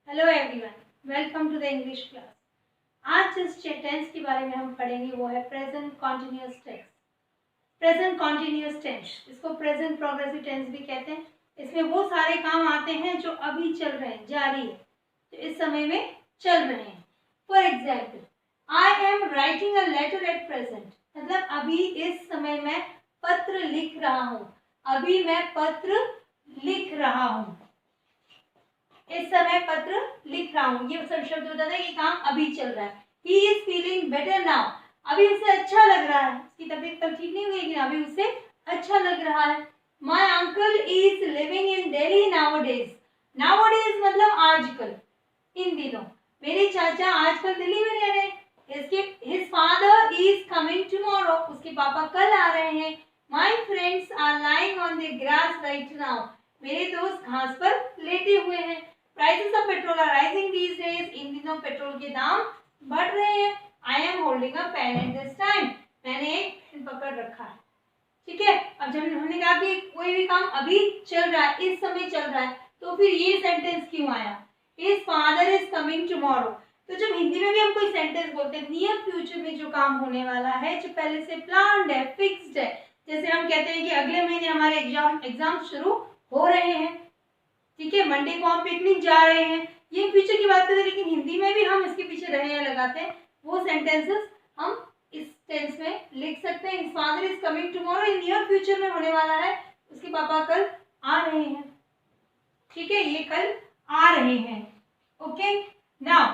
Hello everyone, welcome to the English class. आज जिस tense के बारे में हम पढ़ेंगे वो है present continuous tense. Present continuous tense, इसको प्रेजेंट प्रोग्रेसिव टेंस भी कहते हैं। इसमें वो सारे काम आते हैं जो अभी चल रहे हैं, जारी है, तो इस समय में चल रहे हैं। For example, I am writing a letter at present, मतलब अभी इस समय मैं पत्र लिख रहा हूँ। अभी मैं पत्र लिख रहा हूँ, इस समय पत्र लिख रहा हूँ। ये सब शब्द बताता है कि काम अभी चल रहा है। He is feeling better now, अभी उसे अच्छा लग रहा है। उसकी तबीयत कल ठीक नहीं हुई लेकिन अभी उसे अच्छा लग रहा है। My uncle is living in Delhi nowadays, nowadays मतलब आजकल, इन दिनों। मेरे चाचा आजकल दिल्ली में रह रहे हैं। His father is coming tomorrow, उसके पापा कल आ रहे हैं। My friends are lying on the grass right now, मेरे दोस्त घास पर लेटे हुए हैं। Prices of petrol are rising these days, इन दिनों पेट्रोल के दाम बढ़ रहे हैं। I am holding a pen at this time, मैंने एक पेन पकड़ रखा है। ठीक है, अब जब हमने कहा कि कोई भी काम अभी चल रहा है, इस समय चल रहा है, तो फिर ये सेंटेंस क्यों आया? His father is coming tomorrow। तो जब हिंदी में भी हम कोई सेंटेंस बोलते हैं, नियर फ्यूचर में जो काम होने वाला है, जो पहले से प्लान्ड है, फिक्स्ड है, जैसे हम कहते हैं कि अगले महीने हमारे एग्जाम शुरू हो रहे हैं, ठीक है, मंडे को हम पिकनिक जा रहे हैं, ये फ्यूचर की बात करते हैं। लेकिन हिंदी में भी हम इसके पीछे रहे हैं लगाते हैं, वो सेंटेंसेस हम इस टेंस में लिख सकते हैं। Father is coming tomorrow, in near future में होने वाला है, उसके पापा कल आ रहे हैं। ठीक है, ये कल आ रहे हैं। ओके, नाउ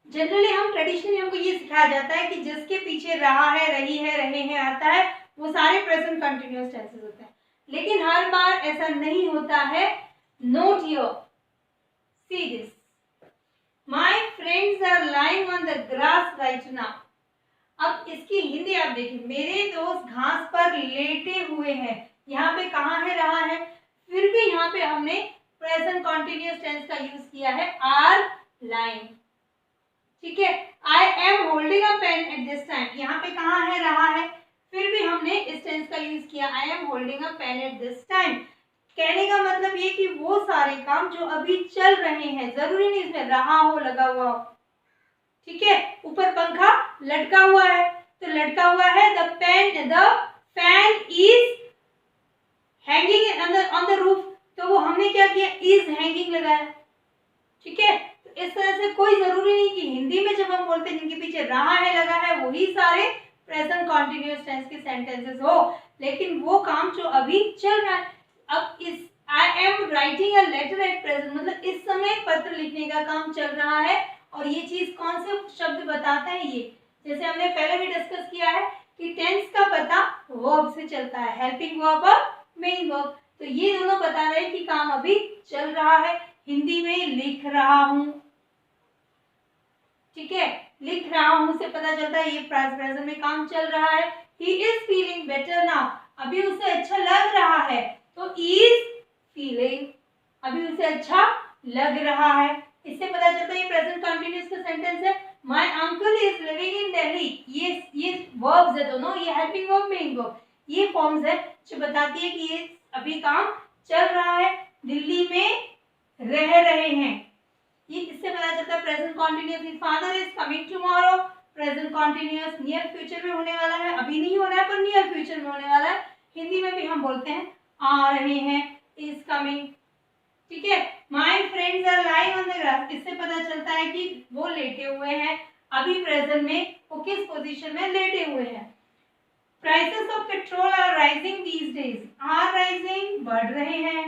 जनरली हम ट्रेडिशनली हमको ये सिखाया जाता है कि जिसके पीछे रहा है, रही है, रहे हैं आता है, वो सारे प्रेजेंट कंटिन्यूअस टेंसेस होते हैं। लेकिन हर बार ऐसा नहीं होता है। Note here, see this, my friends are lying on the grass right now. अब इसकी हिंदी आप देखिए, मेरे दोस्त घास पर लेटे हुए हैं। यहाँ पे कहाँ है, रहा है, फिर भी यहाँ पे हमने प्रेजेंट कॉन्टिन्यूअस टेंस का यूज किया है, आर लाइंग। ठीक है, I am holding a pen at this time, यहाँ पे कहाँ है, रहा है, फिर भी हमने इस टेंस का यूज किया, I am holding a pen at this time. कहने का मतलब ये कि वो सारे काम जो अभी चल रहे हैं, जरूरी नहीं इसमें रहा हो, लगा हुआ हो। ठीक है, ऊपर पंखा लटका हुआ है, तो लटका हुआ है, the fan is hanging on the roof, तो वो हमने क्या किया, इज हैंगिंग लगाया। ठीक है, तो इस तरह से कोई जरूरी नहीं कि हिंदी में जब हम बोलते हैं जिनके पीछे रहा है, लगा है, वही सारे प्रेजेंट कॉन्टिन्यूअस टेंस के सेंटेंसेस हो, लेकिन वो काम जो अभी चल रहा है। अब इस I am writing a letter at present, मतलब इस समय पत्र लिखने का काम चल रहा है, और ये चीज कौन से शब्द बताते हैं, ये जैसे हमने पहले भी डिस्कस किया है कि टेंस का पता वर्ब से चलता है, हेल्पिंग वर्ब और मेन वर्ब। तो ये दोनों बता रहे हैं कि काम अभी चल रहा है, हिंदी में लिख रहा हूं। ठीक है, लिख रहा हूं से पता चलता है ये प्रेजेंट में काम चल रहा है। He is feeling better now, अभी उसे अच्छा लग रहा है, तो इज फीलिंग, अभी उसे अच्छा लग रहा है, इससे पता चलता है ये प्रेजेंट कंटिन्यूअस का सेंटेंस है। My uncle is living in Delhi, ये वर्ब्स है दोनों, ये हेल्पिंग वर्ब, मेन वर्ब, ये फॉर्म्स है जो बताती है कि ये अभी काम चल रहा है, दिल्ली में रह रहे हैं। ये इससे पता चलता है present continuous. His father is coming tomorrow, present continuous, near future में होने वाला है, अभी नहीं हो रहा है पर नियर फ्यूचर में होने वाला है। हिंदी में भी हम बोलते हैं आ रहे हैं, इज कमिंग। ठीक है, my friends are lying on the grass, इससे पता चलता है कि वो लेटे हुए हैं, अभी प्रेजेंट में वो किस पोजीशन में लेटे हुए हैं। Prices of petrol are rising these days, are rising, बढ़ रहे हैं।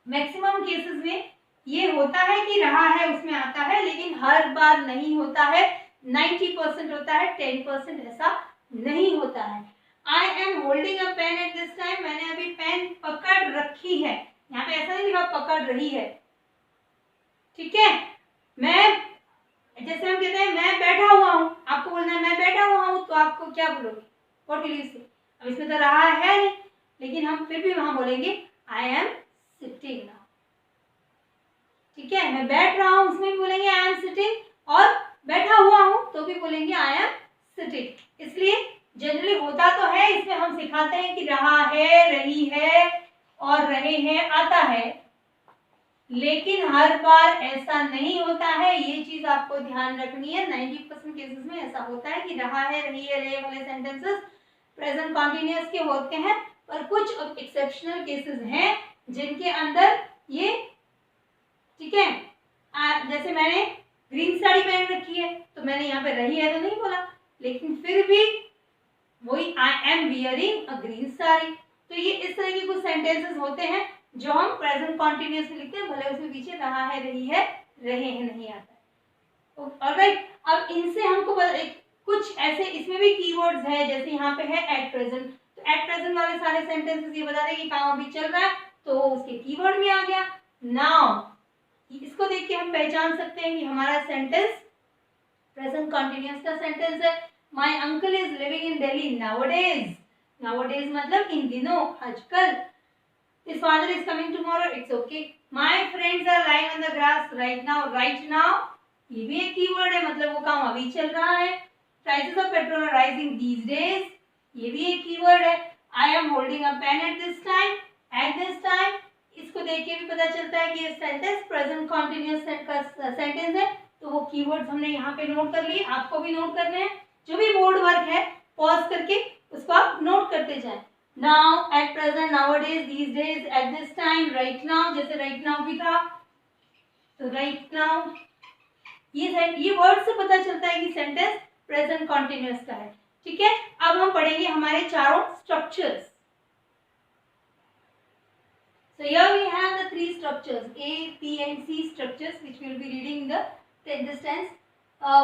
मैक्सिमम केसेस में ये होता है कि रहा है उसमें आता है, लेकिन हर बार नहीं होता है। 90% होता है, 10% ऐसा नहीं होता है। I am holding a pen at this time, मैंने अभी पेन पकड़ रखी है, यहाँ पे ऐसा नहीं लिखा पकड़ रही है। ठीक है, मैं, जैसे हम कहते हैं मैं बैठा हुआ हूँ, आपको बोलना है मैं बैठा हुआ हूँ, तो आपको क्या बोलोगे, व्हाट विल यू से? अब इसमें तो रहा है नहीं, लेकिन हम फिर भी वहां बोलेंगे आई एम सिटिंग नाउ। ठीक है, मैं बैठ रहा हूँ उसमें भी बोलेंगे आई एम सिटिंग, और बैठा हुआ हूँ तो भी बोलेंगे आई एम सिटिंग। इसलिए जनरली होता तो है, इसमें हम सिखाते हैं कि रहा है, रही है और रहे हैं आता है। लेकिन हर बार ऐसा नहीं होता है, ये चीज आपको ध्यान रखनी है। 90% केसेस में ऐसा होता है कि रहा है, रही है, रहे वाले सेंटेंसेस प्रेजेंट कॉन्टिन्यूअस के होते हैं, पर कुछ एक्सेप्शनल केसेस हैं जिनके अंदर ये, ठीक है, जैसे मैंने ग्रीन साड़ी पहन रखी है तो मैंने यहाँ पे रही है तो नहीं बोला, लेकिन फिर भी वही I am wearing a green sari. तो ये इस तरह के कुछ सेंटेंसेस होते हैं जो हम प्रेजेंट कॉन्टिन्यूअस में लिखते हैं, भले उसमें पीछे रहा है, रही है, रहे हैं नहीं आता है। ऑलराइट, अब इनसे हमको कुछ ऐसे इसमें भी कीवर्ड्स है, जैसे यहाँ पे है एट प्रेजेंट, तो एट प्रेजेंट वाले सारे सेंटेंसेस ये बता दें कि काम अभी चल रहा है, तो उसके कीवर्ड में आ गया। नाउ इसको देख के हम पहचान सकते हैं कि हमारा सेंटेंस प्रेजेंट कॉन्टिन्यूअस का सेंटेंस है। My uncle is living in Delhi nowadays, nowadays मतलब इन दिनों, आजकल। His father is coming tomorrow, it's okay. My friends are lying on the grass right now, right now ये भी एक कीवर्ड है, मतलब वो काम अभी चल रहा है। Prices of petrol are rising these days, ये भी एक कीवर्ड है। I am holding a pen at this time, at this time इसको देख के भी पता चलता है कि ये सेंटेंस प्रेजेंट कॉन्टिन्यूअस का सेंटेंस है। तो वो कीवर्ड्स हमने यहाँ पे नोट कर लिए, आपको भी नोट करने हैं। जो भी बोर्ड वर्क है पॉज करके उसको आप नोट करते जाएं। Now, at present, nowadays, these days, at this time, right now, जैसे right now भी था, तो right now ये वर्ड से पता चलता है कि सेंटेंस प्रेजेंट कॉन्टिन्यूअस का है। ठीक है, अब हम पढ़ेंगे हमारे चारों structures. So here we have the three structures, A, P and C structures, which we will be reading in this tense.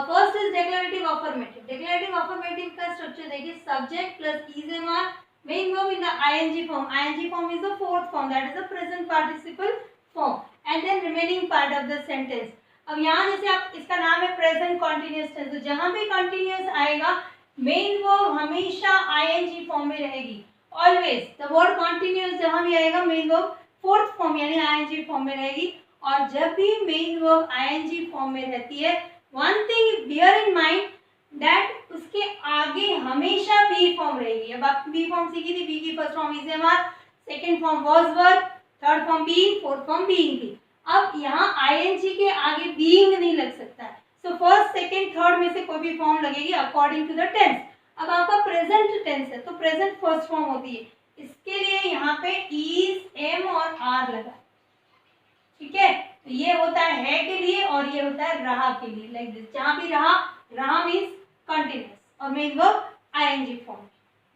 First is declarative affirmative. Declarative affirmative का structure देखिए, subject plus is am are, main verb in the ing form. ing form is the fourth form, that is the present participle form, and then remaining part of the sentence. अब यहाँ जैसे आप, इसका नाम है present continuous tense, तो जहाँ भी कॉन्टिन्यूअस आएगा मेन वर्ब हमेशा ing फॉर्म में रहेगी। ऑलवेज द वर्ड कॉन्टिन्यूअस जहाँ भी आएगा मेन वर्ब फोर्थ फॉर्म यानी ing फॉर्म में रहेगी। और जब भी मेन वर्ब ing फॉर्म में रहती है, one thing bear in mind that उसके आगे हमेशा बी फॉर्म रहेगी। अब आप बी फॉर्म सीखी थी, बी की first form is am are, second form was verb, third form being, fourth form being थी। अब यहाँ ing के आगे बीइंग नहीं लग सकता है, सो फर्स्ट सेकेंड थर्ड में से कोई भी फॉर्म लगेगी अकॉर्डिंग टू द टेंस। अब आपका प्रेजेंट टेंस है तो प्रेजेंट फर्स्ट फॉर्म होती है, इसके लिए यहाँ पे इज, एम और आर लगा। ठीक है, तो ये होता है के लिए और ये होता है रहा के लिए, लाइक दिस। जहाँ भी रहा मीन्स कंटिन्यूअस और main verb ing form.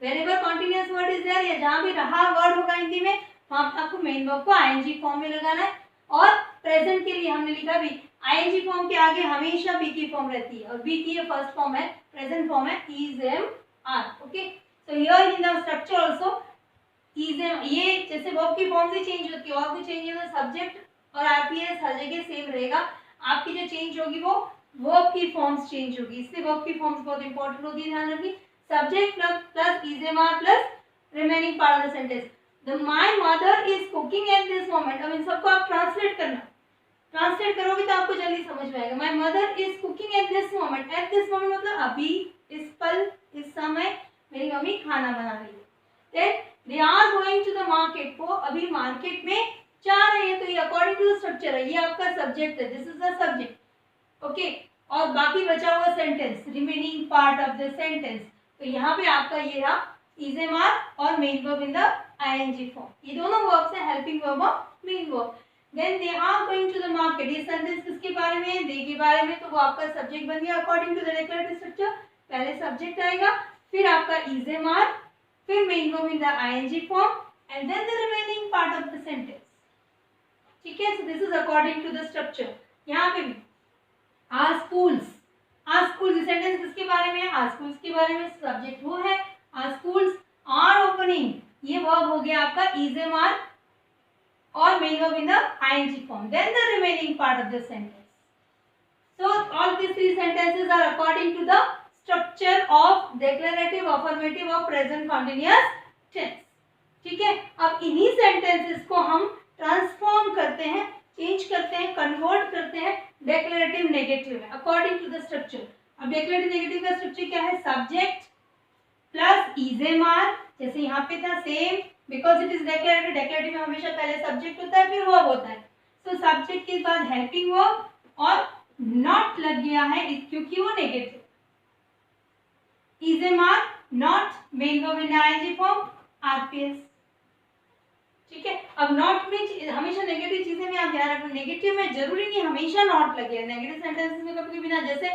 Wherever continuous word is there, या जहाँ भी रहा वर्ड होगा हिंदी में वहाँ पे आपको मेन वर्ब को ing फॉर्म में लगाना है। और प्रेजेंट के लिए हमने लिखा भी ing फॉर्म के आगे हमेशा बी की फॉर्म रहती है, और बी की ये फर्स्ट फॉर्म है, प्रेजेंट फॉर्म है is, am, are. Okay, so here in the structure also is, am, ये जैसे वर्ब की फॉर्म से चेंज होती है और कुछ चेंज होता है, सब्जेक्ट और आरपीएस हर जगह सेम रहेगा। आपकी जो चेंज होगी वो वर्ब की फॉर्म्स चेंज होगी, इसलिए वर्ब की फॉर्म्स बहुत इंपॉर्टेंट होती है, ध्यान रखिए। Subject plus is, am, are plus remaining part of the sentence. The my mother is cooking at this moment. अब इन सबको आप ट्रांसलेट करना, ट्रांसलेट करोगे तो आपको जल्दी समझ में आएगा। My mother is cooking at this moment, at this moment मतलब अभी, इस पल, इस समय मेरी मम्मी खाना बना रही है। Then they are going to the market, वो अभी मार्केट में जा रहे हैं, तो ये अकॉर्डिंग टू द स्ट्रक्चर है, ये आपका सब्जेक्ट है, this is the subject. Okay, और बाकी बचा हुआ sentence, remaining part of the sentence, तो यहाँ पे आपका ये रहा इज, एम, आर और main verb in the ing form. ये दोनों वर्ब्स हैं हेल्पिंग वर्ब और main verb. Then they are going to the market, ये सेंटेंस किसके बारे में है, दे के बारे में, तो वो आपका सब्जेक्ट बन गया according to the declarative structure. पहले सब्जेक्ट आएगा, फिर आपका इज, एम, आर, फिर main verb in the ing form, and then the remaining part of the sentence. ठीक है, so this is according to the structure. यहाँ पे भी our schools, our schools sentence किसके बारे में है, आर स्कूल्स के बारे में, सब्जेक्ट वो है आर स्कूल्स, आर ओपनिंग ये वर्ब हो गया आपका इज, एम, आर और main verb in the ing form, then the remaining part of the sentence. So all these three sentences are according to the structure of declarative, affirmative और present continuous tense. ठीक है, अब इन्हीं sentences को हम transform करते हैं, change करते हैं, कन्वर्ट करते हैं डेक्लेरेटिव नेगेटिव में अकॉर्डिंग टू द स्ट्रक्चर। अब डेक्लेरेटिव नेगेटिव का स्ट्रक्चर क्या है, subject plus is, am, are, जैसे यहाँ पे था same, because it is declarative, declarative में हमेशा पहले सब्जेक्ट होता है फिर वर्ब होता है। सो सब्जेक्ट के बाद हेल्पिंग वर्ब और नॉट लग गया है क्योंकि वो नेगेटिव। इज ए मार्क, not, main verb in ING form, RPS. ठीक है, अब नॉट में हमेशा नेगेटिव चीजें में आप ध्यान रखना, नेगेटिव में जरूरी नहीं हमेशा नॉट लगे। नेगेटिव सेंटेंसेस में कभी कभी ना, जैसे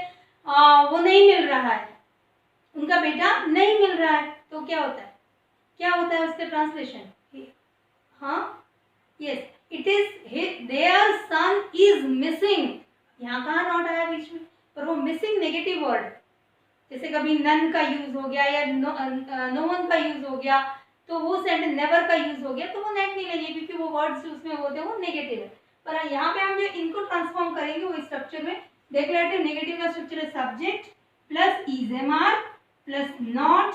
वो नहीं मिल रहा है, उनका बेटा नहीं मिल रहा है, तो क्या होता है, क्या होता है उसका ट्रांसलेशन? हाँ, yes, it is their son is missing. यहाँ कहाँ नॉट आया बीच में, पर वो मिसिंग नेगेटिव वर्ड, जैसे कभी नन का यूज हो गया या नो वन का यूज हो गया, तो वो सेंटेंस नेवर का यूज हो गया, तो वो नेट नहीं लगे क्योंकि वो वर्ड्स उसमें होते हैं वो नेगेटिव है। पर यहाँ पे हम जो इनको ट्रांसफॉर्म करेंगे वो स्ट्रक्चर में डिक्लेरेटिव नेगेटिव का स्ट्रक्चर है सब्जेक्ट प्लस इज ए मार्क plus not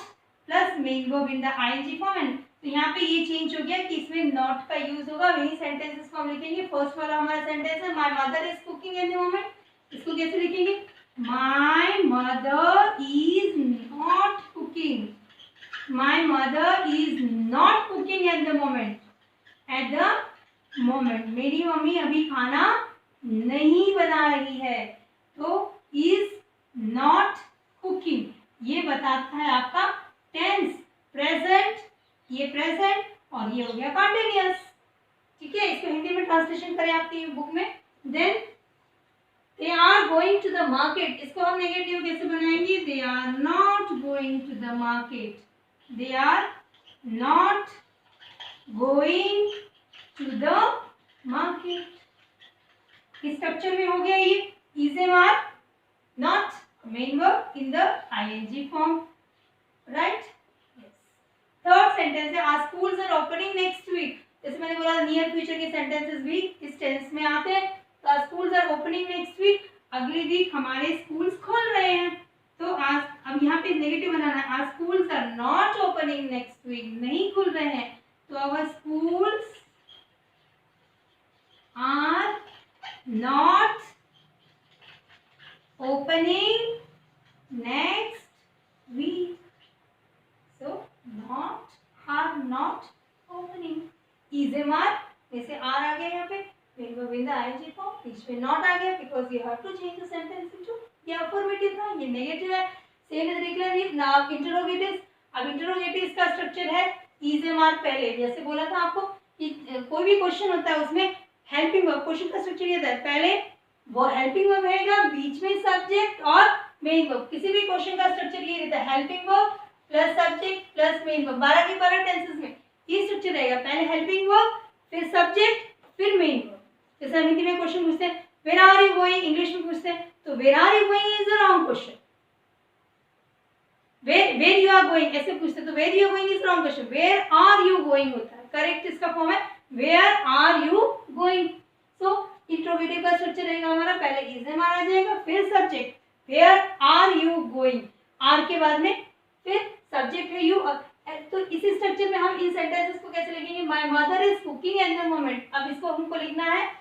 plus main verb in the ING form. तो यहाँ पे ये चेंज हो गया कि इसमें नॉट का यूज होगा, वही सेंटेंसेस को हम लिखेंगे। फर्स्ट वाला हमारा सेंटेंस है my mother is cooking at the moment, इसको कैसे लिखेंगे? My mother is not cooking, my mother is not cooking at the moment, at the moment मेरी मम्मी अभी खाना नहीं बना रही है, तो is not cooking ये बताता है आपका टेंस, प्रेजेंट, ये प्रेजेंट और ये हो गया कॉन्टिन्यूअस। ठीक है, इसको हिंदी में ट्रांसलेशन करें आपकी बुक में। Then they are going to the market, इसको हम नेगेटिव कैसे बनाएंगे? They are not going to the market, they are not going to the market। इस स्ट्रक्चर में हो गया ये is a mark, not main verb in the ing form, right? Yes. Third sentence है our schools are opening next week। जैसे मैंने बोला near future के सेंटेंसेस भी इस टेंस में आते हैं। तो our schools are opening next week, अगली वीक हमारे स्कूल्स खोल रहे हैं। तो आज अब यहाँ पे नेगेटिव बनाना है, आज schools are not opening next week, नहीं खुल रहे हैं, तो our schools are not opening next week, so not are not opening. Is am मार्क, जैसे आर आ गया यहाँ पे, इन द आईएनजी फॉर्म, बीच में नॉट आ गया because you have to change the sentence into, ये अफर्मेटिव था, ये नेगेटिव है। Same is declarative. Now interrogative, अब इंटरोगेटिव का स्ट्रक्चर है इज ए मार्क पहले, जैसे बोला था आपको कि कोई भी क्वेश्चन होता है उसमें हेल्पिंग वर्ब, क्वेश्चन का स्ट्रक्चर ये था, पहले वो हेल्पिंग वर्ब रहेगा, बीच में सब्जेक्ट और मेन वर्ब। किसी भी क्वेश्चन का स्ट्रक्चर ये रहता है, helping verb plus subject plus main verb. 12 के 12 टेंसेस में ये स्ट्रक्चर रहेगा, पहले हेल्पिंग वर्ब फिर सब्जेक्ट फिर मेन वर्ब। जैसे हिंदी में क्वेश्चन पूछते हैं where are you going, English में पूछते हैं तो where are you going is the wrong question, where you are going ऐसे पूछते हैं तो where you going is wrong question, where are you going होता है, करेक्ट इसका फॉर्म है where are you going. So interrogative का स्ट्रक्चर रहेगा हमारा, पहले इज ए मार आ जाएगा फिर subject where are you going, are के बाद में फिर सब्जेक्ट है यू। तो इसी स्ट्रक्चर में हम इन सेंटेंसेस को कैसे लिखेंगे? My mother is cooking at the moment. अब इसको हमको लिखना है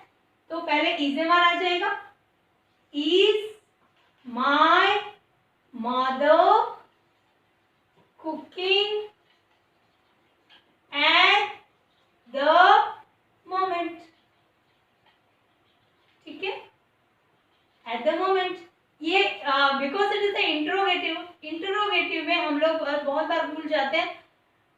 तो पहले इज ए मार आ जाएगा, is my mother cooking at the moment. ठीक है, एट द मोमेंट ये because it is the interrogative, interrogative में हम लोग बहुत बार भूल जाते हैं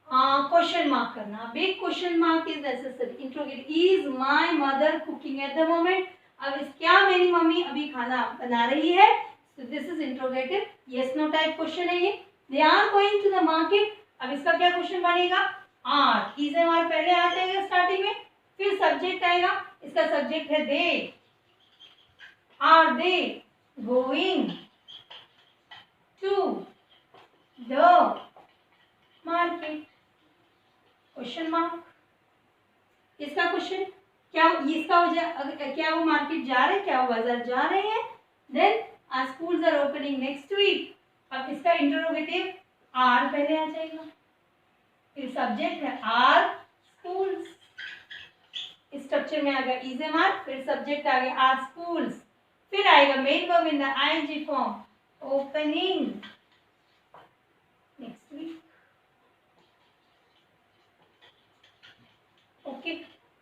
क्वेश्चन मार्क करना। Big question mark is necessary. Interrogative, is my mother cooking at the moment, अब क्या मेरी मम्मी अभी खाना बना रही है, so this is interrogative, yes no type question है ये। They are going to the market, अब इसका क्या क्वेश्चन बनेगा? आर, इज एम आर पहले आ जाएगा स्टार्टिंग में, फिर सब्जेक्ट आएगा, इसका सब्जेक्ट है they, are they going to the market, question mark. इसका क्वेश्चन क्या, इसका क्या वो मार्केट जा रहे हैं, क्या वो बाजार जा रहे हैं? Then our schools are opening next week, अब इसका इंटरोगेटिव आर पहले आ जाएगा, फिर सब्जेक्ट है आर स्कूल्स, स्ट्रक्चर में आ गया इज एम आर, फिर सब्जेक्ट आ गया आर स्कूल्स, फिर आएगा main verb in the ING form opening next week. Okay,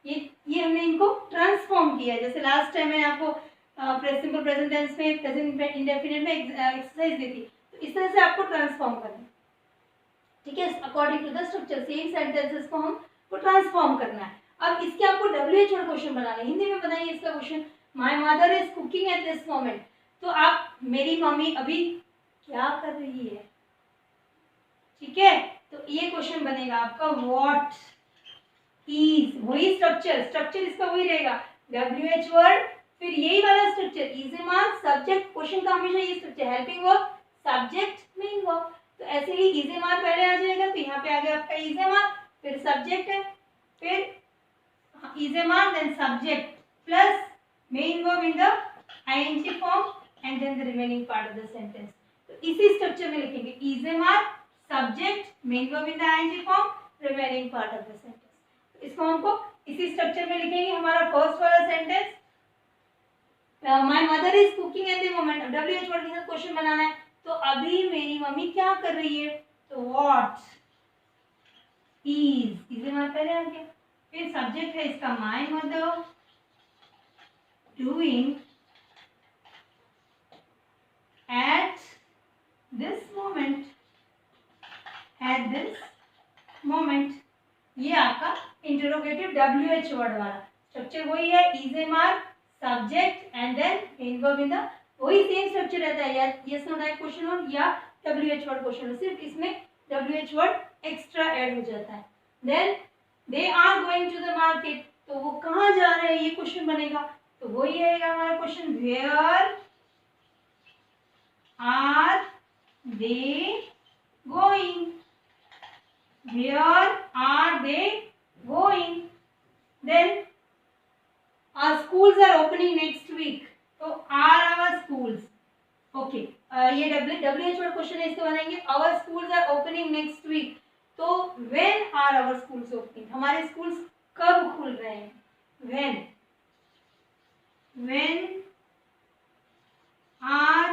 ये हमने इनको ट्रांसफॉर्म किया। जैसे लास्ट टाइम मैंने आपको सिंपल प्रेजेंट टेंस में, प्रेजेंट इंडेफिनिट में एक्सरसाइज दी थी, तो इस तरह से आपको ट्रांसफॉर्म करना है, ठीक है। According to the structure same sentences को हमको ट्रांसफॉर्म करना है। अब इसके आपको WH वर्ड क्वेश्चन बनाना है। हिंदी में बनाइए इसका question, my mother is cooking at this moment. तो आप, मेरी मम्मी अभी क्या कर रही है, ठीक है। तो ये क्वेश्चन बनेगा आपका व्हाट इज, वही स्ट्रक्चर इसका वही रहेगा, WH वर्ड, फिर यही वाला स्ट्रक्चर, इज ए मार्क, सब्जेक्ट, क्वेश्चन का हमेशा ये structure, helping verb, subject, main verb. तो ऐसे ही इज ए मार्क पहले आ जाएगा, तो यहाँ पे आ गया आपका इज ए मार्क, फिर सब्जेक्ट है, फिर इज ए मार्क, then subject plus main verb in the ING form and then the remaining part of the sentence. तो इसी स्ट्रक्चर में लिखेंगे, इज ए मार्क, subject, main verb in the ING form, remaining part of the sentence. तो इसको हमको इसी structure में लिखेंगे। हमारा फर्स्ट वाला sentence, my mother is cooking at the moment, WH word के साथ क्वेश्चन बनाना है। तो अभी मेरी मम्मी क्या कर रही है, तो व्हाट इज ए मार्क पहले आ गया, फिर सब्जेक्ट है इसका my mother doing at this moment, at this moment, ये आपका इंटरोगेटिव WH वर्ड वाला स्ट्रक्चर वही है, इज ए मार्क, subject and then main verb in the, वही सेम स्ट्रक्चर रहता है, या यस नो टाइप क्वेश्चन हो या WH वर्ड क्वेश्चन हो, सिर्फ इसमें WH वर्ड एक्स्ट्रा ऐड हो जाता है। Then they are going to the market, तो वो कहाँ जा रहे हैं, ये क्वेश्चन बनेगा। तो वही रहेगा हमारा question, where are they going, where are they going. Then our schools are opening next week, तो are our schools, ओके ये WH वर्ड क्वेश्चन है, इसको बनाएंगे, our schools are opening next week, तो when are our schools opening, हमारे schools कब खुल रहे हैं, when are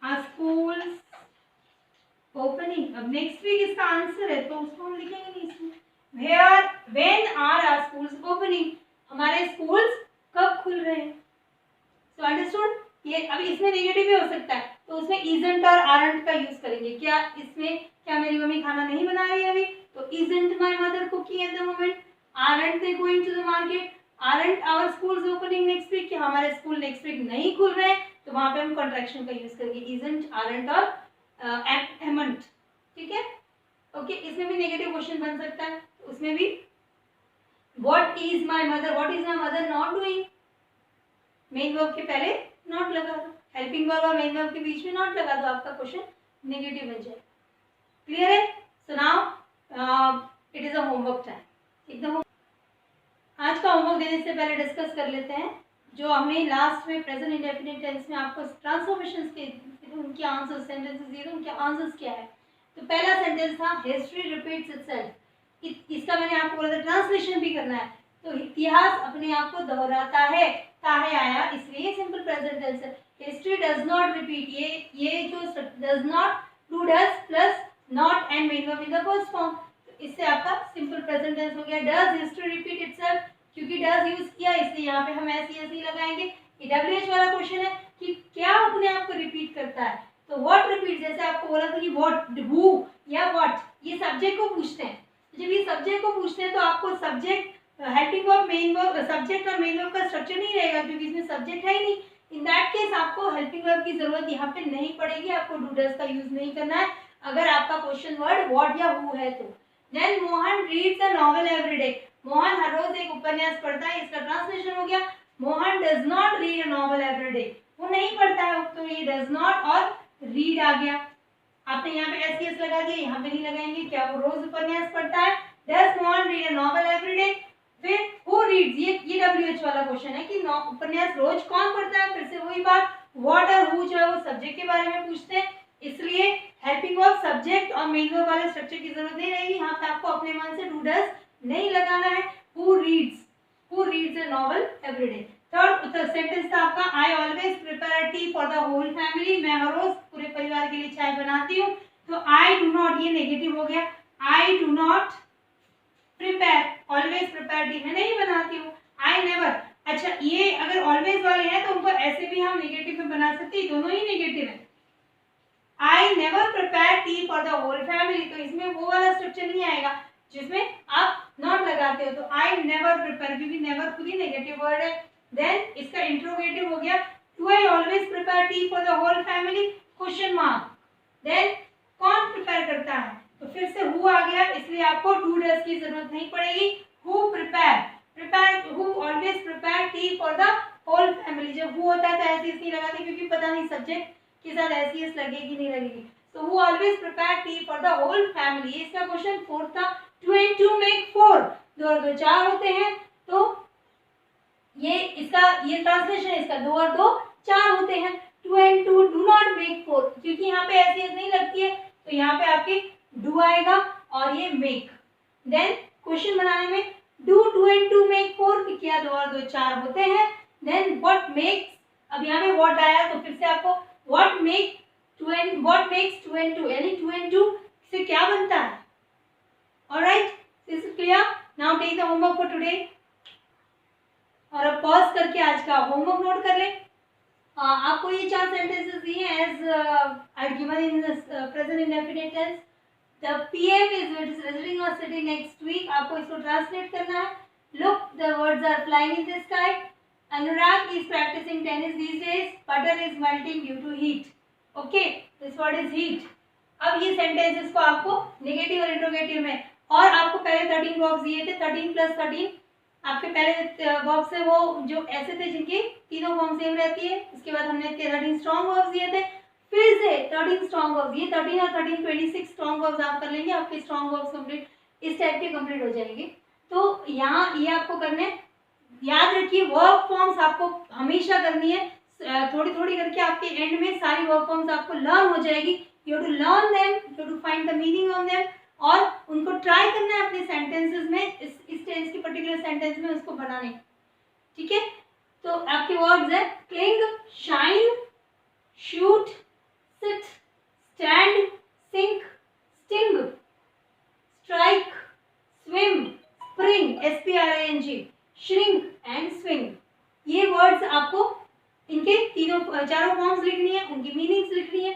our schools opening। अब नेक्स्ट वीक इसका आंसर है, तो उसको हम लिखेंगे नहीं इसमें, when are our schools opening, हमारे स्कूल्स कब खुल रहे हैं। So understood. ये अभी इसमें नेगेटिव भी हो सकता है, तो उसमें इजंट और आरंट का यूज करेंगे। क्या इसमें, क्या मेरी मम्मी खाना नहीं बना रही है अभी, तो isn't my mother cooking at the moment, aren't they going to the market, aren't our schools opening next week, कि हमारे स्कूल नेक्स्ट वीक नहीं खुल रहे हैं, तो वहां पे हम कॉन्ट्रैक्शन का यूज करेंगे, इजंट, आरंट और एमंट, ठीक है। ओके, इसमें भी नेगेटिव क्वेश्चन बन सकता है, तो उसमें भी What is my mother, what is my mother not doing, main verb के पहले नॉट लगा दो, हेल्पिंग वर्ब और मेन वर्ब के बीच में नॉट लगा दो, आपका क्वेश्चन नेगेटिव बन जाएगा। क्लियर है। So now it is a homework time. एकदम आज का होमवर्क देने से पहले डिस्कस कर लेते हैं जो हमने लास्ट में प्रेजेंट इंडेफिनिट टेंस में आपको ट्रांसफॉर्मेशंस के उनके आंसर्स, सेंटेंसेस दिए थे, उनके आंसर्स क्या है। तो पहला सेंटेंस था हिस्ट्री रिपीट्स इटसेल्फ, इसका मैंने आपको बोला था ट्रांसलेशन भी करना है, तो इतिहास अपने आप को दोहराता है, ताहे आया, इसलिए सिंपल प्रेजेंट टेंस है। हिस्ट्री डज नॉट रिपीट, ये जो does not, do does plus not and main verb in the first form, तो इससे आपका सिंपल प्रेजेंट टेंस हो गया। डज हिस्ट्री रिपीट इटसेल्फ, क्योंकि डज यूज किया इसलिए यहाँ पे हम ऐसे ही लगाएंगे। ये WH वाला क्वेश्चन है कि क्या अपने आप को रिपीट करता है, तो व्हाट रिपीट, जैसे आपको बोला था कि व्हाट, हु या व्हाट, ये सब्जेक्ट को पूछते हैं। जब ये सब्जेक्ट को पूछते हैं तो आपको subject, helping verb, main verb, subject और मेन वर्ब का स्ट्रक्चर नहीं रहेगा, क्योंकि इसमें सब्जेक्ट है ही नहीं। इन दैट केस आपको हेल्पिंग वर्ब की जरूरत यहाँ पे नहीं पड़ेगी, आपको डू डज का यूज नहीं करना है अगर आपका क्वेश्चन वर्ड व्हाट या हु है तो। Then Mohan reads a novel every day, Mohan हर रोज एक उपन्यास पढ़ता है, इसका ट्रांसलेशन हो गया Mohan does not read a novel every day, वो नहीं पढ़ता है, तो ये डज नॉट और रीड आ गया। आपने यहाँ पे एस लगा दिया, यहाँ पे नहीं लगाएंगे, क्या वो रोज उपन्यास पढ़ता है, does Mohan read a novel every day. फिर हु रीड्स, ये WH वाला क्वेश्चन है कि उपन्यास रोज कौन पढ़ता है, फिर से वही बात, व्हाट और हु जो है वो सब्जेक्ट के बारे में पूछते हैं, इसलिए हेल्पिंग वर्ब, सब्जेक्ट और मेन वर्ब वाले स्ट्रक्चर की जरूरत नहीं रहेगी, यहाँ पे आपको अपने मन से डू डज नहीं लगाना है। Who reads a novel every day. Third sentence था आपका, I always prepare tea for the whole family, मैं हर रोज पूरे परिवार के लिए चाय बनाती हूँ, तो आई डू नॉट, ये नेगेटिव हो गया, I do not prepare, always prepare T मैं नहीं बनाती हूँ। आई नेवर, अच्छा ये अगर ऑलवेज वाले हैं तो उनको ऐसे भी हम नेगेटिव में बना सकते हैं, दोनों ही नेगेटिव है। I never prepare tea for the whole family, तो इसमें वो वाला स्ट्रक्चर नहीं आएगा जिसमें आप नॉट लगाते हो। तो आई नेवर प्रिपेयर, क्योंकि नेवर खुद ही नेगेटिव वर्ड है। देन इसका इंट्रोगेटिव हो गया, do I always prepare tea for the whole family, question mark. Then कौन प्रिपेयर करता है, तो फिर से हु आ गया, इसलिए आपको डू डज की जरूरत नहीं पड़ेगी। Who prepare, prepare who always prepare tea for the whole family. जब हु होता है तो ऐसी नहीं लगाते, क्योंकि पता नहीं सब्जेक्ट के साथ ऐसी लगेगी नहीं लगेगी। तो who always prepare tea for the whole family, इसका क्वेश्चन 4 था। 2 and 2 make 4, 2 और 2 4 होते हैं। तो ये इसका ये ट्रांसलेशन है इसका, 2 और 2 4 होते हैं। 2 and 2 do not make 4, क्योंकि यहाँ पे ऐसी नहीं लगती है, तो यहाँ पे आपके डू आएगा और ये मेक। देन क्वेश्चन बनाने में डू 2 and 2 make 4, क्या 2 और 2 4 होते हैं। देन व्हाट मेक्स, अब यहाँ पे व्हाट आया तो फिर से आपको व्हाट मेक्स 2 and 2 यानी 2 and 2 से क्या बनता है। Alright, this is clear. Now take the homework for today, और अब पॉज करके आज का होमवर्क नोट कर लें। आपको ये 4 सेंटेंसेस दिए हैं as I given in present indefinite tense. The PM is visiting our city next week, आपको इसको ट्रांसलेट करना है। Look the birds are flying in the sky, Anurag is practising tennis these days, butter is melting due to heat. Okay, this word is heat. अब ये sentences को आपको negative और interrogative में, और आपको पहले 13 वर्ब्स दिए थे, 13 + 13 आपके पहले वर्ब्स से वो जो ऐसे थे जिनकी तीनों फॉर्म सेम रहती है। उसके बाद हमने 13 स्ट्रॉन्ग वर्ब्स दिए थे, फिर से 13 स्ट्रॉन्ग वर्ब्स, ये 13 और 13 26 स्ट्रॉन्ग वर्ब्स आप कर लेंगे, आपके स्ट्रॉन्ग वर्ब्स कंप्लीट इस टाइप के कंप्लीट हो जाएंगे। तो यहाँ ये आपको करने, याद रखिए वर्ब फॉर्म्स आपको हमेशा करनी है, थोड़ी थोड़ी करके आपके एंड में सारी वर्ब फॉर्म्स आपको लर्न हो जाएगी। You have to learn them, you have to find the meaning on them, और उनको ट्राई करना है अपने सेंटेंसेस में, इस टेंस की पर्टिकुलर सेंटेंस में उसको बनाने। ठीक है, तो आपके वर्ड्स है cling, shine, shoot, sit, stand, sink, sting, strike, swim, spring SPRING, shrink and swing. ये वर्ड्स आपको इनके तीनों चारों फॉर्म्स लिखनी है, उनकी मीनिंग्स लिखनी है।